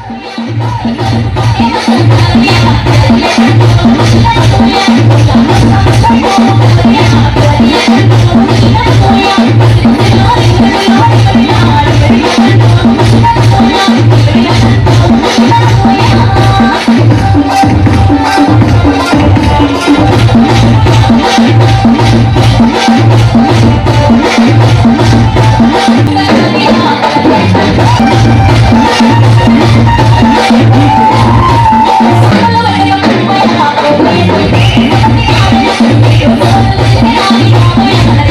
Thank you.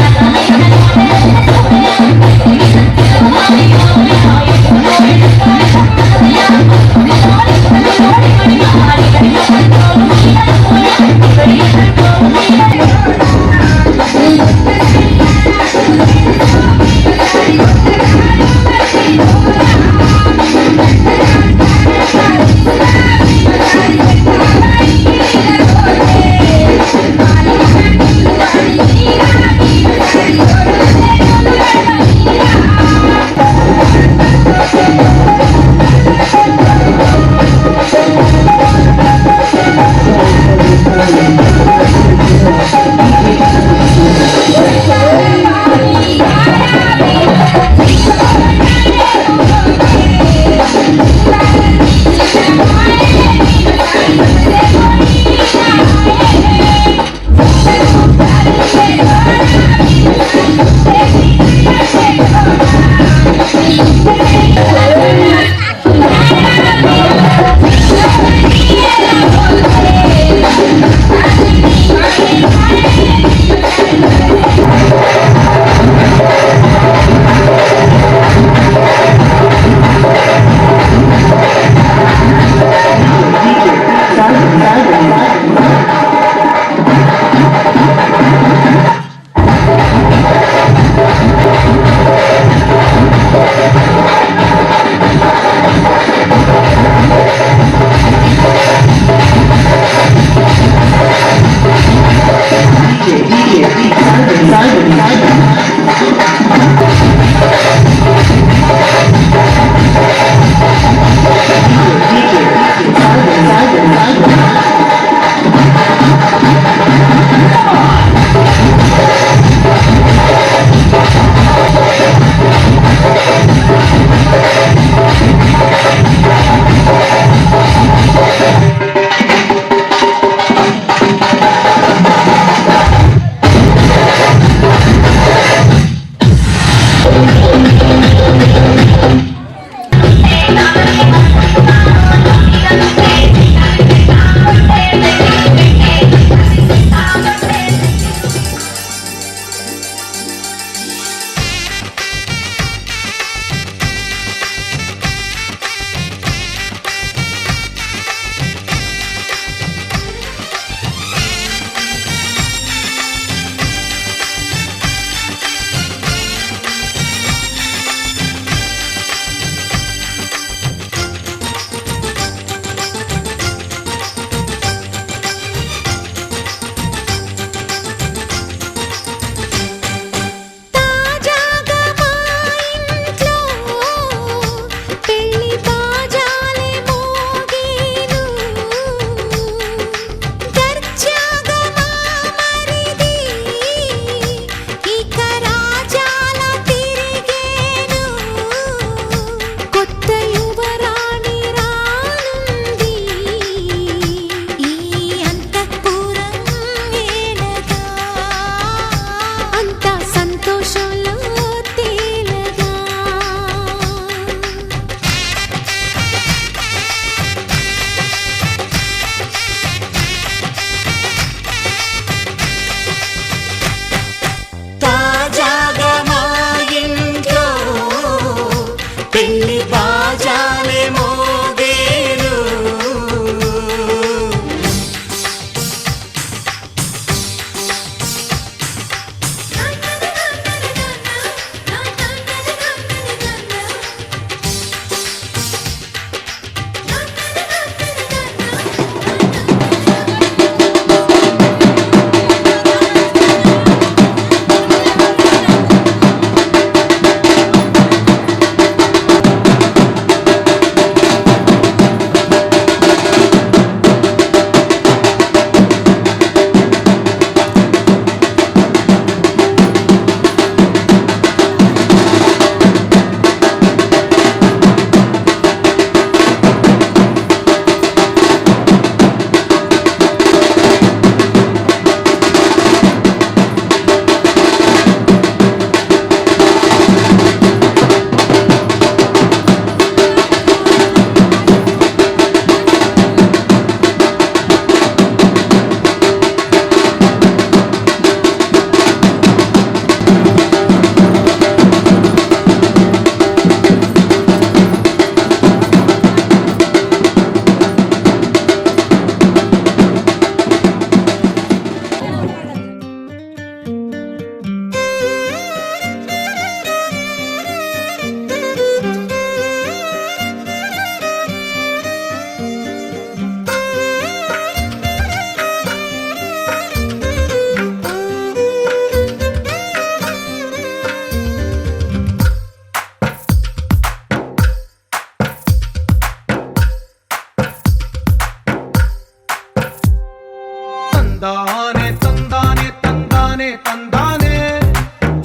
తందానే తందానే తందానే తందానే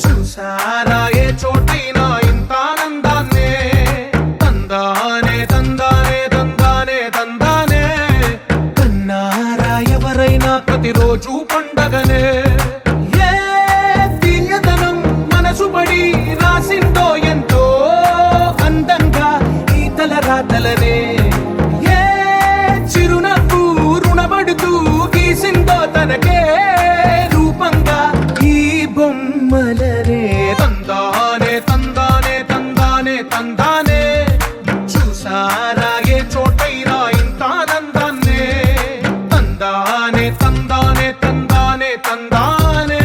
చూసారా ఏ చోటైనా ఇంత ఆనందాన్నే తందానే తందానే తందానే తందానే కన్నారా ఎవరైనా ప్రతిరోజు పండగనే ఏ తీయదనం మనసు పడి రాసిందో ఎంతో అందంగా ఈ తల రాతలనే ఏ చిరునవ్వు రుణపడుతూ గీసిందో తనకే రూపంగా ఈ బొమ్మలనే తందానే తందానే తందానే తందానే చూసారా ఏ చోటైనా ఇంత ఆనందాన్నే తందానే తందానే తందానే తందానే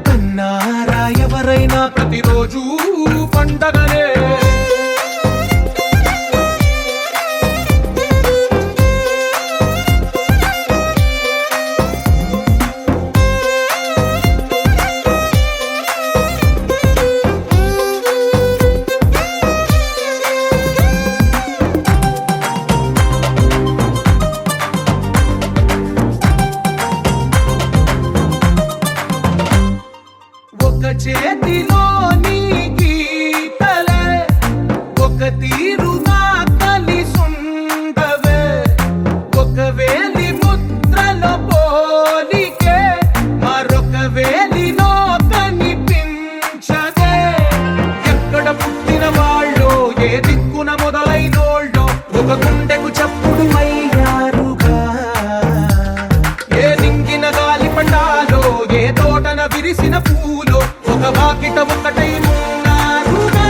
కన్నారా ఎవరైనా ప్రతిరోజు పండగనే ఒక చేతిలో నీ గీతలే ఒక తీరుగా కలిసుండవే ఒక వేలి ముద్రలో పోలికే మరొక వేలిలో కనిపించదే ఎక్కడ పుట్టిన వాళ్ళో ఏ దిక్కున మొదలైనోళ్ళో ఒక గుండెకు చప్పుడు అయ్యారుగా ఏ నింగిన గాలి పటాలో ఏ తోటన విరిసిన పూలో ఒక వాకిట ఒకటై ఉన్నారుగా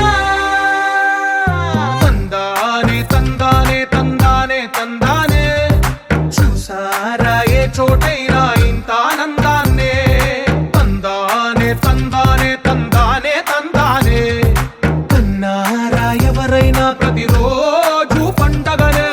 తందానే తందానే తందానే తందానే చూసారా ఏ చోటైనా ఇంత ఆనందాన్నే తందానే తందానే తందానే తందానే కన్నారా ఎవరైనా ప్రతిరోజు పండగనే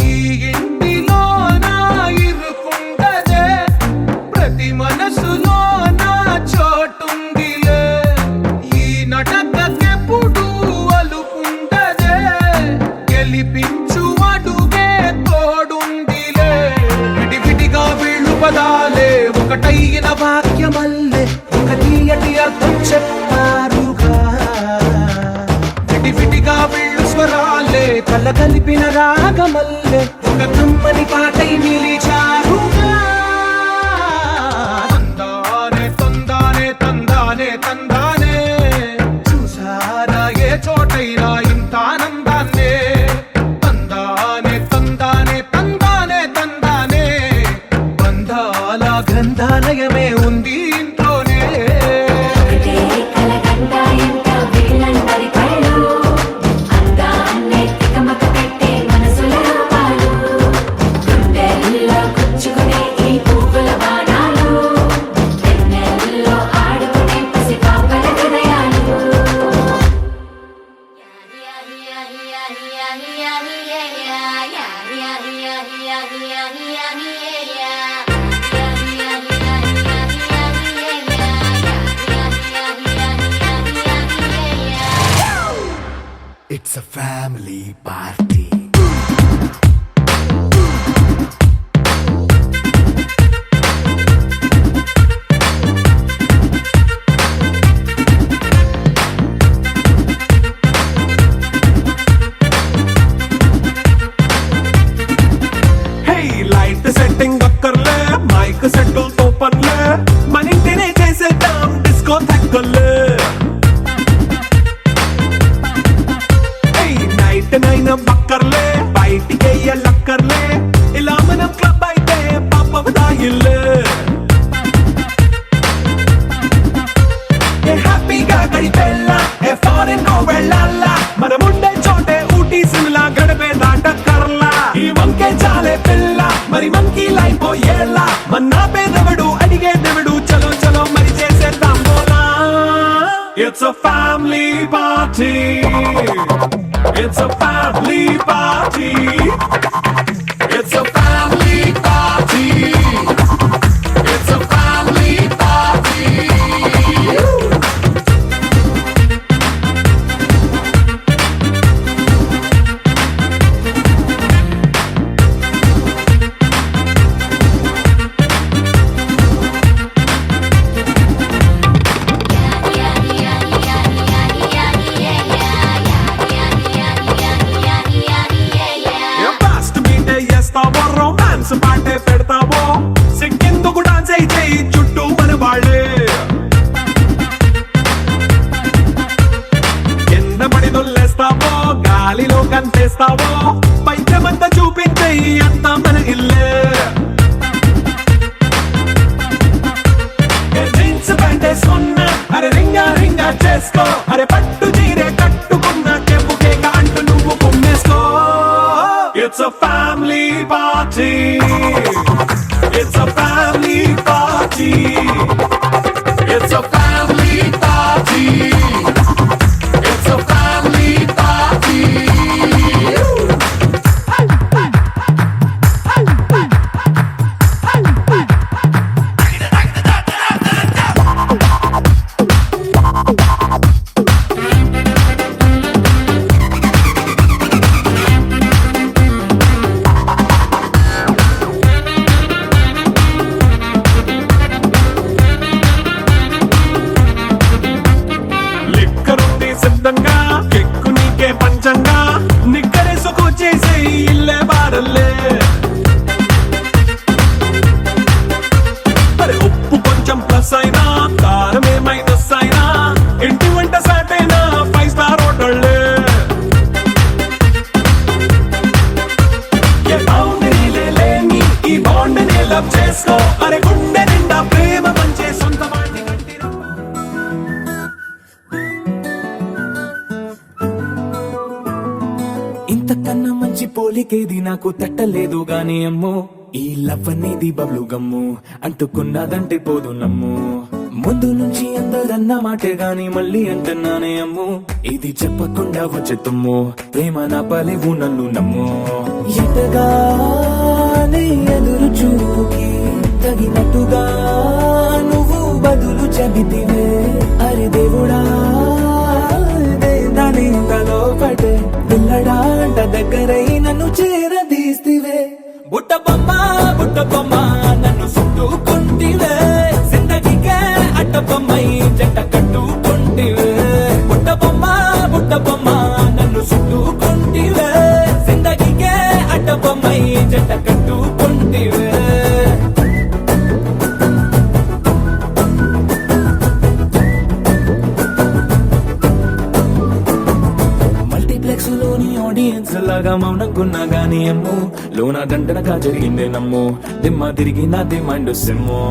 ఈ ఇంటిలో నా ఇరుకుండదే ప్రతి మనసులో నా చోటుందిలే ఈ నటకెప్పుడు అలుకుండదే గెలిపించు అడుగే తోడుందిలే విడివిడిగా వీళ్ళు పదాలే ఒకటైన వాక్యమల్లే ఒక తీయటి అర్థం చెప్పారుగా విడివిడిగా వీళ్ళు స్వరాలే కల కలిపిన రాగమల్లే ఒక కమ్మని పాటై నిలిచారుగా తందానే తందానే తందానే తందానే చూసారా ఏ చోటైనా ఇంత ఆనందాన్నే తందానే తందానే తందానే తందానే బంధాల గ్రంథాలయమే ఉంది ఇంట్లోనే ఒకటే కలగంట ఎంత వీళ్ళందరి కళ్ళు అందాన్నే తికమక పెట్టే మనసుల రూపాలు గుండెల్లో గుచ్చుకునే ఈ పువ్వుల బాణాలు వెన్నెల్లో ఆడుకునే పసిపాపల హృదయాలు It's a family party. Hey, light setting అక్కర్లే మైక్ సెట్టుల్ తో పనులే మన ఇంటినే చేసేద్దాం డిస్కో థక్కర్లే night nine a family party. It's a family party. It's a family party. It's a family party. Fast బీటే చేస్తావో రొమాన్స్ పాటే పెడతావో సిగ్గెందుకు డాన్స్ అయితే చుట్టూ మన వాళ్ళే కింద పడి దొల్లేస్తావో గాలిలో కంటేస్తావో పైచమంతా చూపించే అంతా మన ఇల్లే జీన్స్ ప్యాంట్ వేసుకున్నా అరే రింగా రింగా చేసుకో అరే పట్టు చీరే కట్టుకున్న చెప్పు కేక అంటూ నువ్వు కుమ్మేసుకో. It's a family party. It's a family party. It's a family party. It's a family party. లిక్కరుంది సిద్ధంగా కెక్కు నీకే పంచంగా నిక్కరేసుకు చేసే ఇల్లే బారల్లే అరే ఉప్పు కొంచెం ప్లస్ అయినా కారమే మైనస్ అయినా ఇంటి వంట సాటైనా 5 స్టార్ హోటళ్ళే ఏ బౌండరీలే లేని ఈ బాండ్ని లవ్ చేసుకో అరే గుండె నిండా ప్రేమ పంచే సొంత వాడిని కట్టిరా. ఇంతకన్నా మంచి పోలికేది నాకు తట్టలేదు గాని అమ్మో ఈ లవ్ అనేది బబ్లు గమ్ము అంటుకున్నదంటే పోదు నమ్ము ముందు నుంచి అందరన్న మాటే గాని మళ్ళీ అంటున్నానే అమ్ము ఇది చెప్పకుండా వచ్చే తుమ్ము ప్రేమ నా పలేవు నన్ను నమ్ము ఎటగానే ఎదురు చూకి తగినట్టుగా నువ్వు బదులు చెబితివే అరే దేవుడా దాని తలో పటే పిల్లడాంట దగ్గరై నన్ను చేరదీస్తివే బుట్ట బొమ్మ నన్ను చుట్టుకుంటివే జిందగీకే అట్ట బొమ్మై జంట కట్టుకుంటివే బుట్ట బొమ్మ నన్ను చుట్టుకుంటివే జిందగీకే అట్ట బొమ్మై జంట కట్టుకుంటివే మల్టీప్లెక్స్ లోని ఆడియన్స్ లాగా మౌనంకున్నా గానీ అమ్ము లోన దండనగా జరిగిందే నమ్ము దిమ్మ తిరిగి నాదే మైండ్ సిమ్ము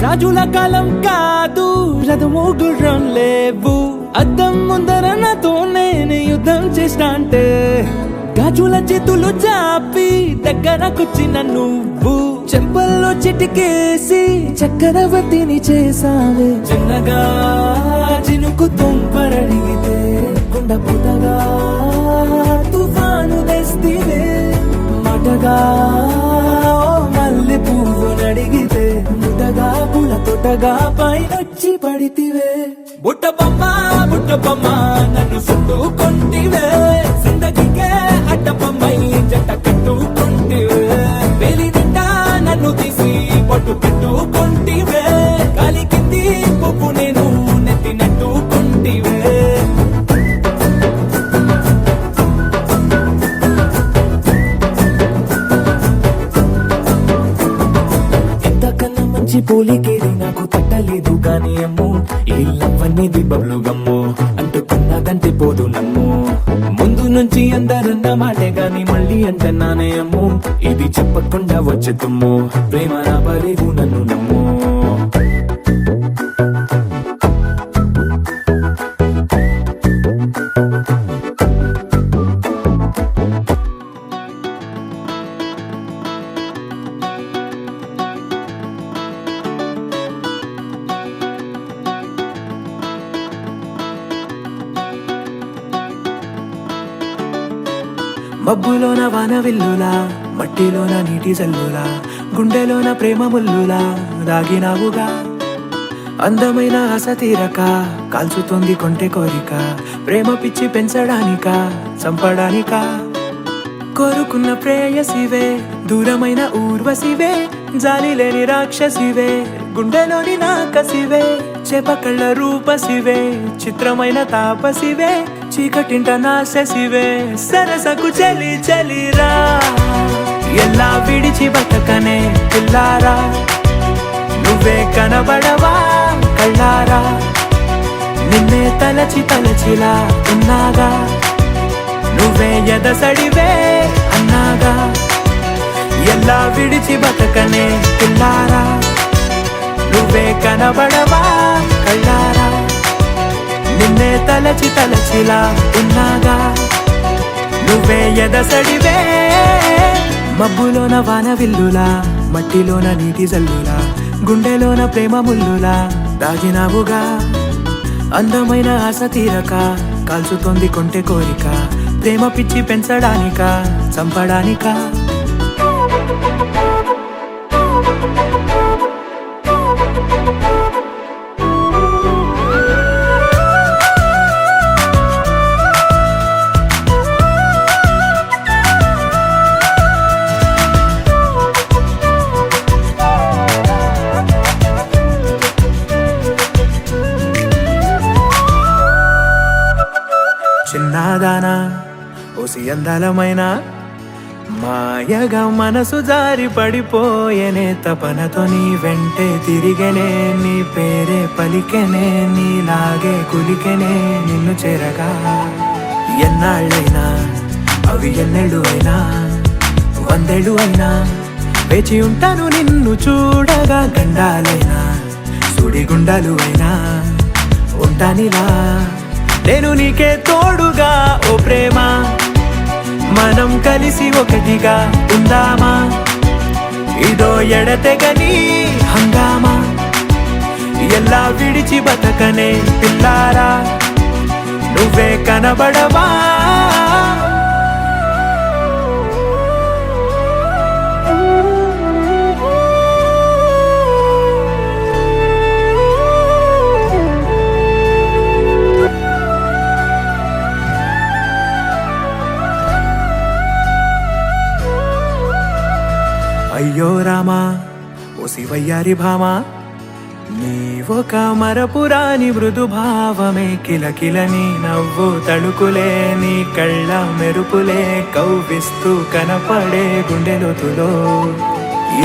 రాజుల కాలం కాదు రథము గుర్రం లేవు అద్దం ముందర నాతో నేను యుద్ధం చేస్తా అంటే గాజుల చేతులు చాపి దగ్గరకొచ్చిన నువ్వు చెంపల్లో చిటికేసి చక్రవర్తిని చేసావే చిన్నగా చినుకు తుంపరడిగితే కుండ పుటగా తుఫాను తెస్తివే మాటగా మల్లె పువ్వు నడిగితే ముటగా పుల తొటగా పైనొచ్చి పడితివే బుట్ట బొమ్మ నన్ను చుట్టుకుంటివే జిందగీకే అడ్డ బొమ్మై జంట కట్టుకుంటివే వేలి నిండా నన్ను తీసి పట్టు పెట్టుకుంటివే కాలి కింది పువ్వు నేను నెత్తినట్టుకుంటివే పోలికేది నాకు తట్ట తట్టలేదు గాని అమ్ము ఈ లవ్ అనేది బబ్లు గమ్ము అంటుకున్నదంటే పోదు నమ్ము ముందు నుంచి అందరన్న మాటే గాని మళ్ళీ అంటున్నానే అమ్ము ఇది చెప్పకుండా వచ్చే తుమ్ము ప్రేమ నా పరేవు నన్ను నమ్ము మబ్బులోన వాన విల్లులా మట్టిలోన నీటి జల్లులా గుండెలోన ప్రేమ ముల్లులా దాగినావుగా అందమైన ఆశ తీరక కాల్చుతోంది కొంటె కోరిక ప్రేమ పిచ్చి పెంచడానిక చంపడానిక కోరుకున్న ప్రేయసివే దూరమైన ఊర్వశివే జాలి లేని రాక్షసివే గుండెలోని నాకసివే చేపకళ్ళ రూపసివే చిత్రమైన తాపసివే చీకటింట నాశసివే సరసకు చలి చలిరా ఎలా విడిచి బతకనే పిల్లారా నువ్వే కనబడవా కళ్ళారా నిన్నే తలచి తలచిలా ఉన్నాగా నువ్వే ఎదసడివే అన్నాగా ఎలా విడిచి బతకనే పిల్లారా నువ్వే కనబడవా కళ్ళారా నిన్నే తలచి తలచిలా ఉన్నాగా నువ్వే ఎదసడివే మబ్బులోన వాన విల్లులా మట్టిలోన నీటి జల్లులా గుండెలోన ప్రేమ ముల్లులా దాగినావుగా అందమైన ఆశ తీరక కాల్చుతోంది కొంటె కోరిక ప్రేమ పిచ్చి పెంచడానిక చంపడానిక చిన్నదానా ఓసి అందలమైన మాయగా మనసు జారి పడిపోయేనే తపనతో నీ వెంటే తిరిగేనే నీ పేరే పలికెనే నీలాగే కులికెనే నిన్ను చేరగా ఎన్నాళ్ళైనా అవి ఎన్నెళ్ళు అయినా 100 ఏళ్ళు అయినా వేచి ఉంటాను నిన్ను చూడగా గండాలైనా సుడిగుండాలు అయినా ఉంటానిలా నేను నీకే తోడుగా ఓ ప్రేమ మనం కలిసి ఒకటిగా ఉందామా ఇదో ఎడతెగని హంగామా ఎలా విడిచి బతకనే పిల్లారా నువ్వే కనబడవా అయ్యో రామా ఓ శివయ్యారి భామా నీవొక మరపురాని మృదు భావమే కిలకిలని నవ్వు తడుకులే నీ కళ్ళ మెరుపులే కవ్విస్తూ కనపడే గుండెలోతులో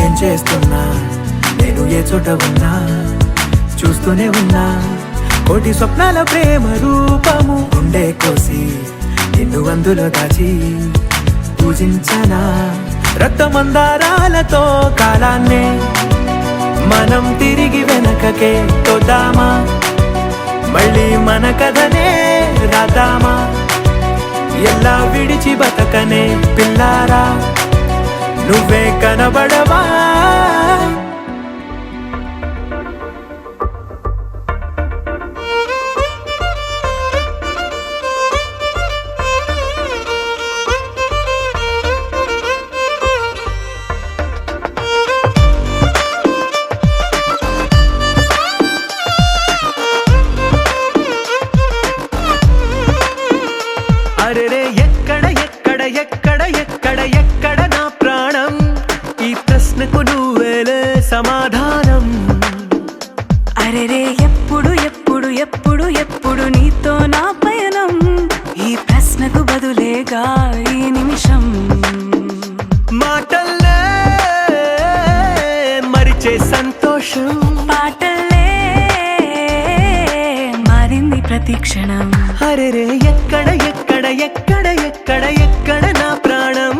ఏం చేస్తున్నా నేను ఏ చోట ఉన్నా చూస్తూనే ఉన్నా కోటి స్వప్నాల ప్రేమ రూపము గుండె కోసి నిన్ను అందులో దాచి పూజించనా రక్తమందారాలతో కాలాన్నే మనం తిరిగి వెనకకే తోద్దామా మళ్ళీ మన కథనే రాద్దామా ఎలా విడిచి బతకనే పిల్లారా నువ్వే కనబడవా అరెరే ఎక్కడ ఎక్కడ ఎక్కడ ఎక్కడ ఎక్కడ నా ప్రాణం ఈ ప్రశ్నకు నువ్వేలే సమాధానం అరెరే ఎప్పుడు ఎప్పుడు ఎప్పుడు ఎప్పుడు నీతో నా పయనం ఈ ప్రశ్నకు బదులేగా ఈ నిమిషం మాటల్లే మరిచే సంతోషం పాటలే ప్రతి క్షణం. అరెరే ఎక్కడ ఎక్కడ ఎక్కడ ఎక్కడ ఎక్కడ నా ప్రాణం,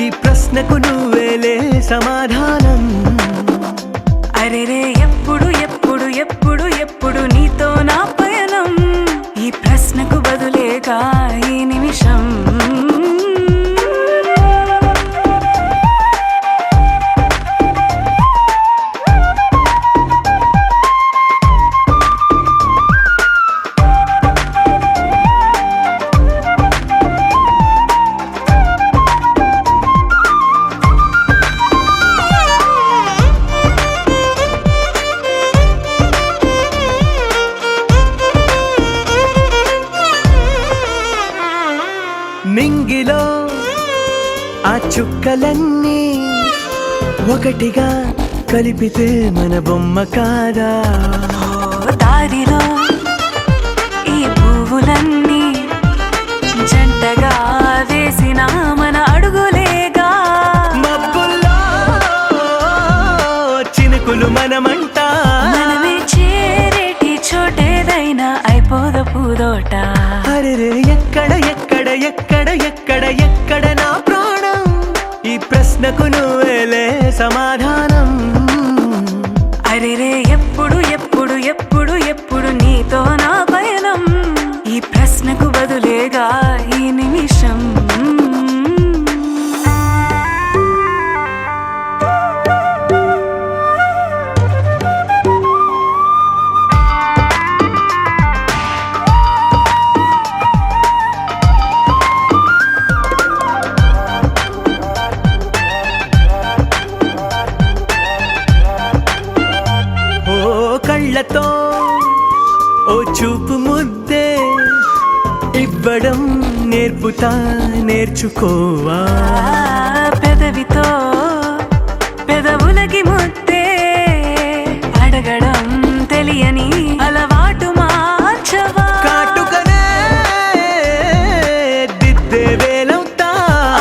ఈ ప్రశ్నకు నువ్వేలే సమాధానం. అరెరే ఎప్పుడు ఎప్పుడు ఎప్పుడు ఎప్పుడు నీతో నా పయనం, ఈ ప్రశ్నకు బదులేగా ఈ నిమిషం. మింగిలో ఆ చుక్కలన్నీ ఒకటిగా కలిపితే మన బొమ్మ కాదా. దారిలో ఈ పువ్వులన్నీ జంటగా వేసిన మన అడుగులేగా. మబ్బుల్లో చినుకులు మనమంట, మనమే చేరేటి చోటేదైనా అయిపోద పూదోట. అరెరే ఎక్కడ ఎక్కడ ఎక్కడ ఎక్కడ ఎక్కడ నా ప్రాణం, ఈ ప్రశ్నకు నువ్వేలే సమాధానం. అరెరే ఎప్పుడు ఎప్పుడు ఎప్పుడు ఎప్పుడు నీతో నా పయనం, ఈ ప్రశ్నకు బదులేగా ఈ నిమిషం. ఓ కళ్ళతో ఓ చూపు ముద్దే ఇవ్వడం నేర్పుతా, నేర్చుకోవా. పెదవితో పెదవులకి ముద్దే అడగడం తెలియని అలవాటు మార్చవా. కాటుకనే దిద్దే వేలవుతా,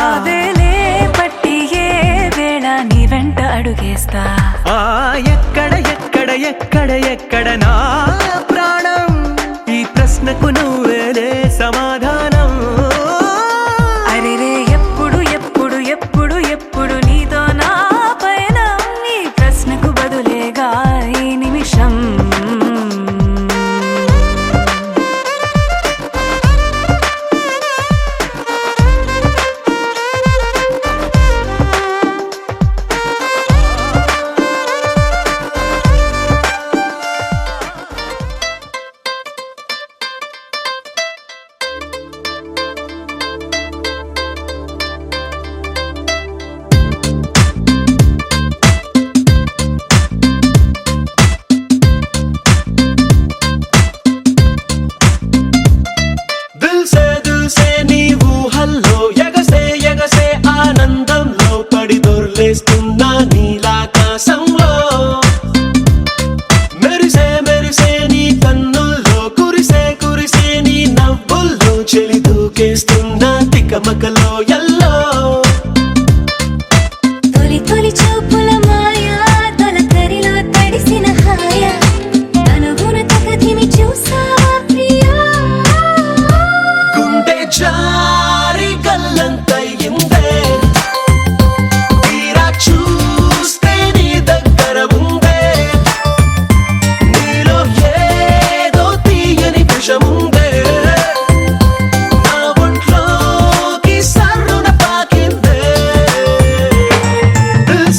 ఆ వేలే పట్టి ఏ వేళ నీ వెంట అడుగేస్తా. ఆ ఎక్కడ ఎక్కడ ఎక్కడ ఎక్కడ నా ప్రాణం, ఈ ప్రశ్నకు నువ్వేలే సమాధానం. అరెరే ఎప్పుడు ఎప్పుడు ఎప్పుడు ఎప్పుడు నీతో నా పయనం, ఈ ప్రశ్నకు బదులేగా ఈ నిమిషం. దిల్ సే నీ ఊహల్లో ఎగసే ఎగసే ఆనందంలో పడి దొర్లేస్తున్నా నీలాకాశంలో. మెరిసే మెరిసే నీ కన్నుల్లో కురిసే కురిసే నీ నవ్వుల్లో చెలి దూకేస్తున్నా తికమకలో ఎల్లో. తొలి తొలి చూపుల మాయా తొలకరిలో తడిసిన హాయ అనుగుణ తగదిమి చూసావా ప్రియా. గుండె జారి గల్లంతయిందే తీరా చూస్తే నీ దగ్గర ఉందే, నీలో ఏదో తీయని విషముందే, నా ఒంట్లోకి సర్రున పాకిందే. దిల్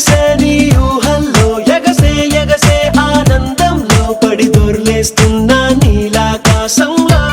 సే నీ ఊహల్లో ఎగసే ఎగసే ఆనందంలో పడి దొర్లేస్తున్నా నీలాకాశంలో.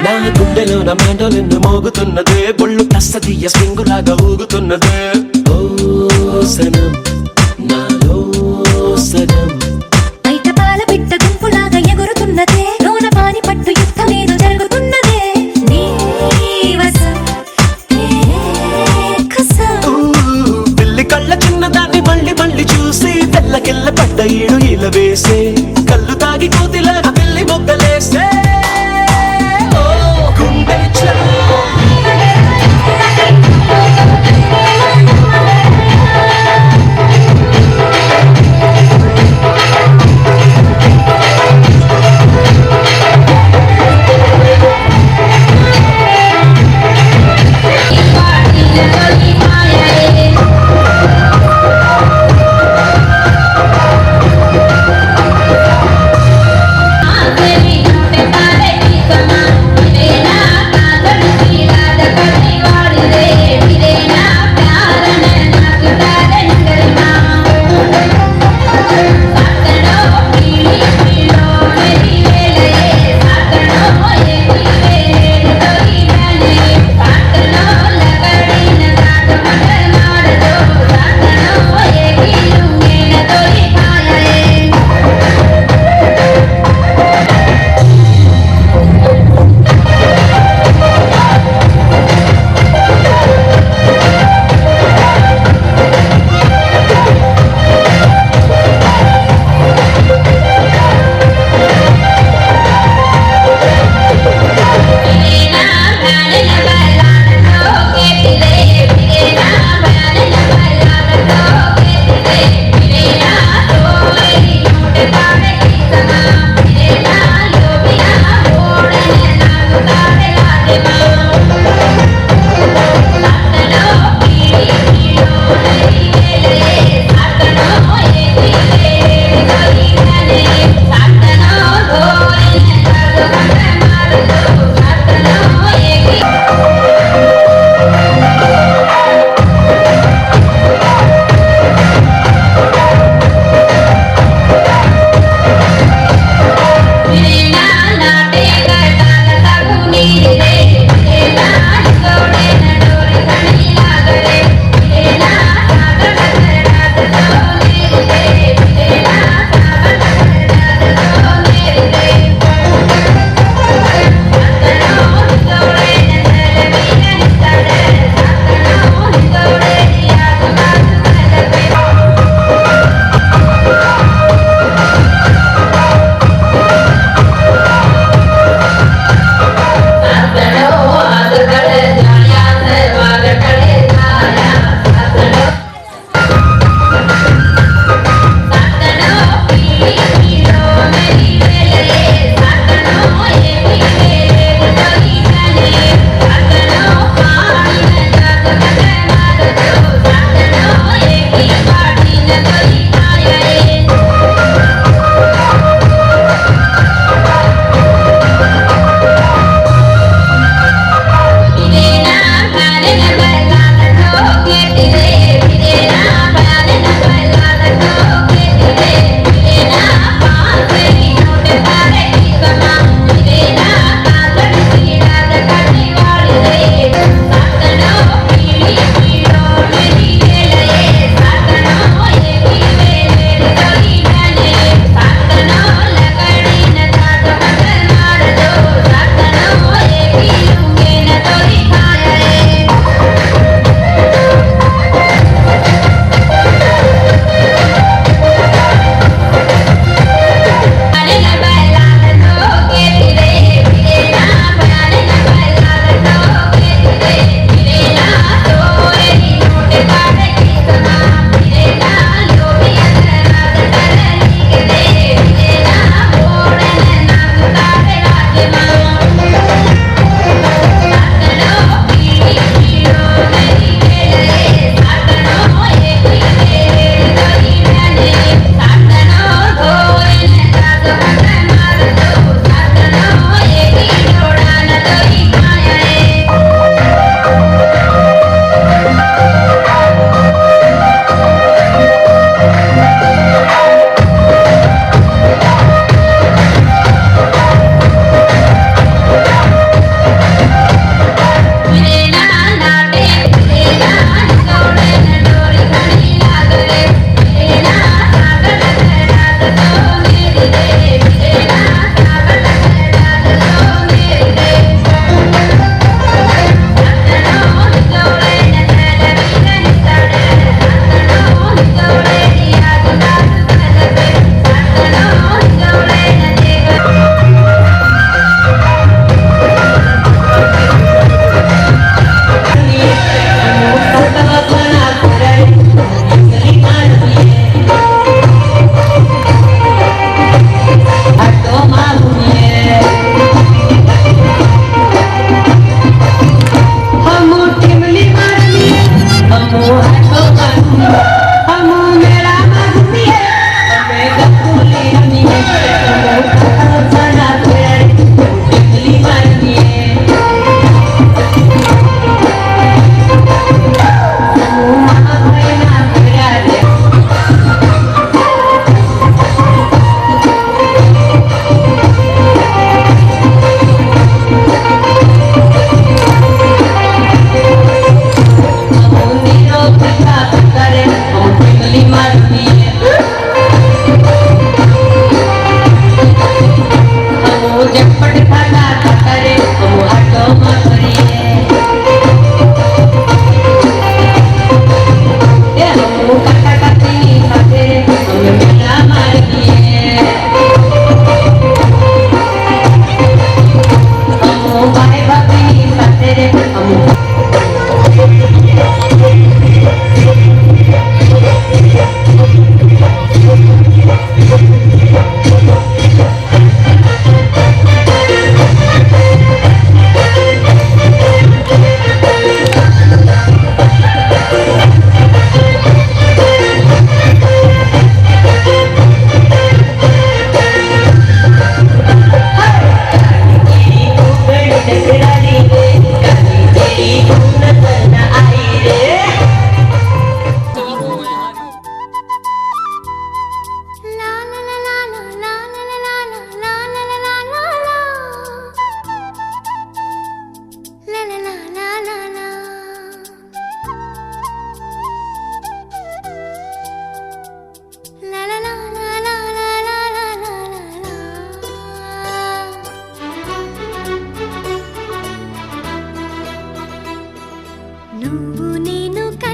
నా గుండెలో నా మెండోలిన్ను మోగుతున్నదే, బొళ్ళు కస్తదీయ స్ప్రింగులాగా ఊగుతున్నదే. ఓ సనం నాలో సనం బయట పాల పిట్ట గుంపుల వేసే కళ్ళు తాగి కోతిలాగా పిల్లి మొగ్గలేసే ఓ, గుండె చల్లో.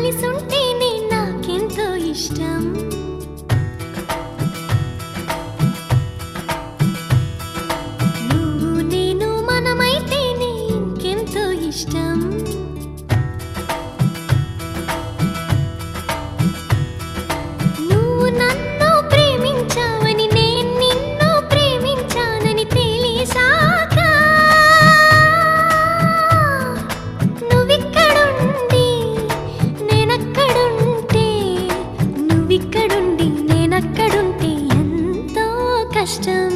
కలిసుంటేనే నాకెంతో ఇష్టం. నువ్వు నేను మనమైతేనే ఇంకెంతో ఇష్టం. నువ్వు నన్ను ప్రేమించావని నేను నిన్ను ప్రేమించానని తెలిసాక నువ్విక్కడుండి నేనక్కడుంటే నువ్విక్కడుండి నేనక్కడుంటే ఎంతో కష్టం.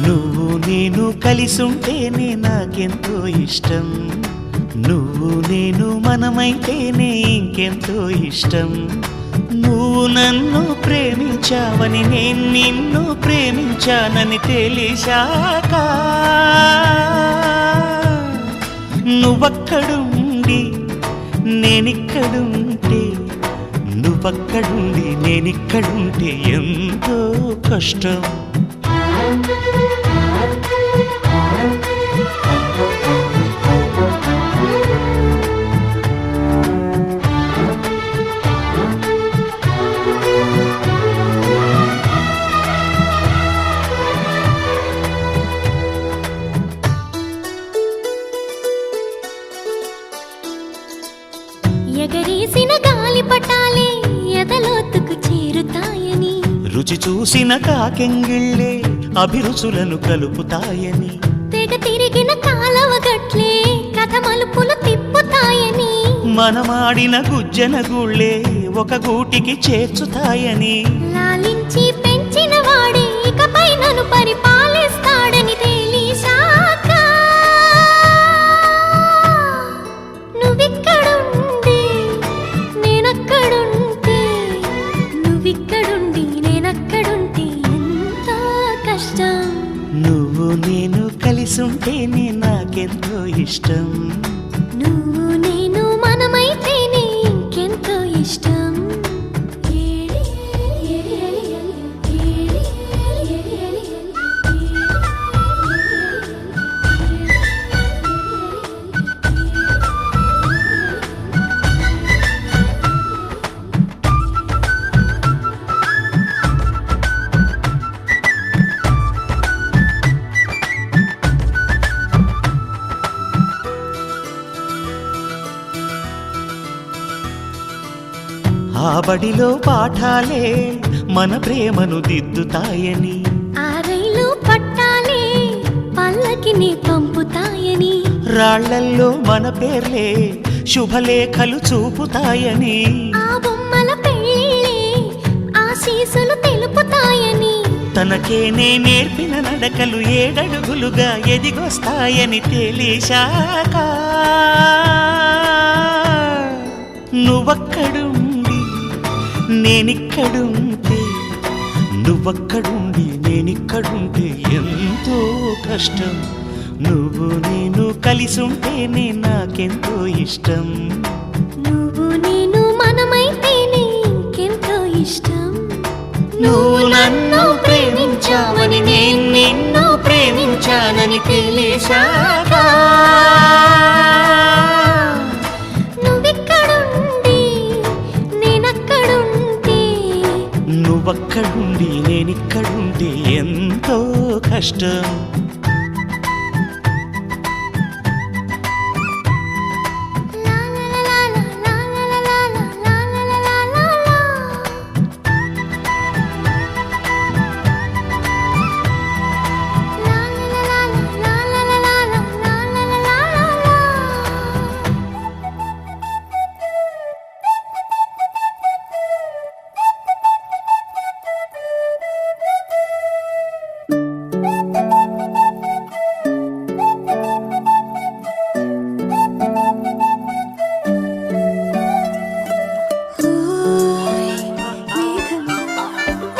నువ్వు నేను కలిసుంటేనే నాకెంతో ఇష్టం. నువ్వు నేను మనమైతేనే ఇంకెంతో ఇష్టం. నువ్వు నన్ను ప్రేమించావని నేను నిన్ను ప్రేమించానని తెలిసాక నువ్వక్కడుండి నేనిక్కడుంటే నువ్వక్కడుండి నేనిక్కడుంటే ఎంతో కష్టం. ఎగరేసిన గాలిపటాలే ఎదలోతుకు చేరుతాయని రుచి చూసిన కాకెంగిళ్ళే అభిరుచులను కలుపుతాయని తెగ తిరిగిన కాలవ గట్లే కథ మలుపులు తిప్పుతాయని మనమాడిన గుజ్జన గుళ్ళే ఒక గూటికి చేర్చుతాయని లాలించి పెంచిన వాడే ఇకపై నన్ను పరిపాలిస్తాడని తెలిసాక నువ్విక్కడుండి నేనక్కడుంటే నువ్విక్కడుండి నేనక్కడుంటే ఎంతో కష్టం. నువ్వు నేను కలిసుంటేనే నాకెంతో ఇష్టం. నువ్వు నేను మనమైతేనే ఇంకెంతో ఇష్టం. ఆ బడిలో పాఠాలే మన ప్రేమను దిద్దుతాయని ఆ రైలు పట్టాలే పల్లకిని పంపుతాయని రాళ్లల్లో మన పేర్లే శుభలేఖలు చూపుతాయని ఆ బొమ్మల పెళ్ళిళ్ళే ఆశీసులు తెలుపుతాయని తనకే నే నేర్పిన నడకలు 7 అడుగులుగా ఎదిగొస్తాయని తెలిసాక నువ్వక్కడుండి నేనిక్కడుంటే నువ్వక్కడుండి నేనిక్కడుంటే ఎంతో కష్టం. నువ్వు నేను కలిసుంటేనే నాకెంతో ఇష్టం. నువ్వు నేను మనమైతేనే ఇంకెంతో ఇష్టం. నువ్వు నన్ను ప్రేమించావని నేను నిన్ను ప్రేమించానని తెలిసాక నువ్విక్కడుండి నేనక్కడుంటే నువ్వక్కడుండి నేనిక్కడుంటే ఎంతో కష్టం.